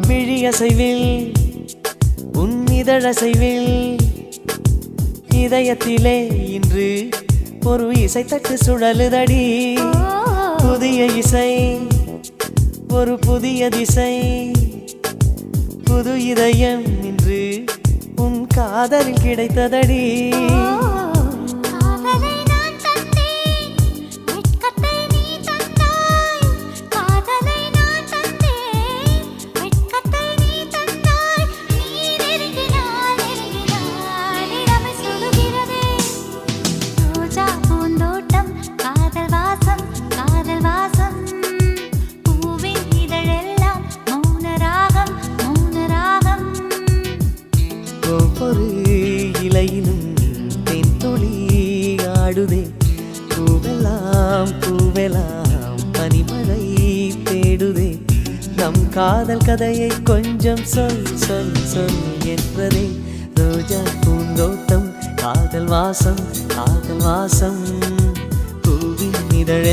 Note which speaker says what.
Speaker 1: விழியசைவில் உன் இதழசைவில் இதயத்திலே இன்று ஒரு இசைத்தட்டு சுழலுதடி புதிய இசை ஒரு புதிய திசை புது இதயம் இன்று உன் காதலில் கிடைத்ததடி ஒவ்வொரு இலையிலும் தென்துளி ஆடுதே பூவெல்லாம் பூவெல்லாம் பனிமழை தேடுதே நம் காதல் கதையை கொஞ்சம் சொல் சொல் சொல் என்றதே ரோஜா பூந்தோட்டம் காதல் வாசம் பூவின் இதழ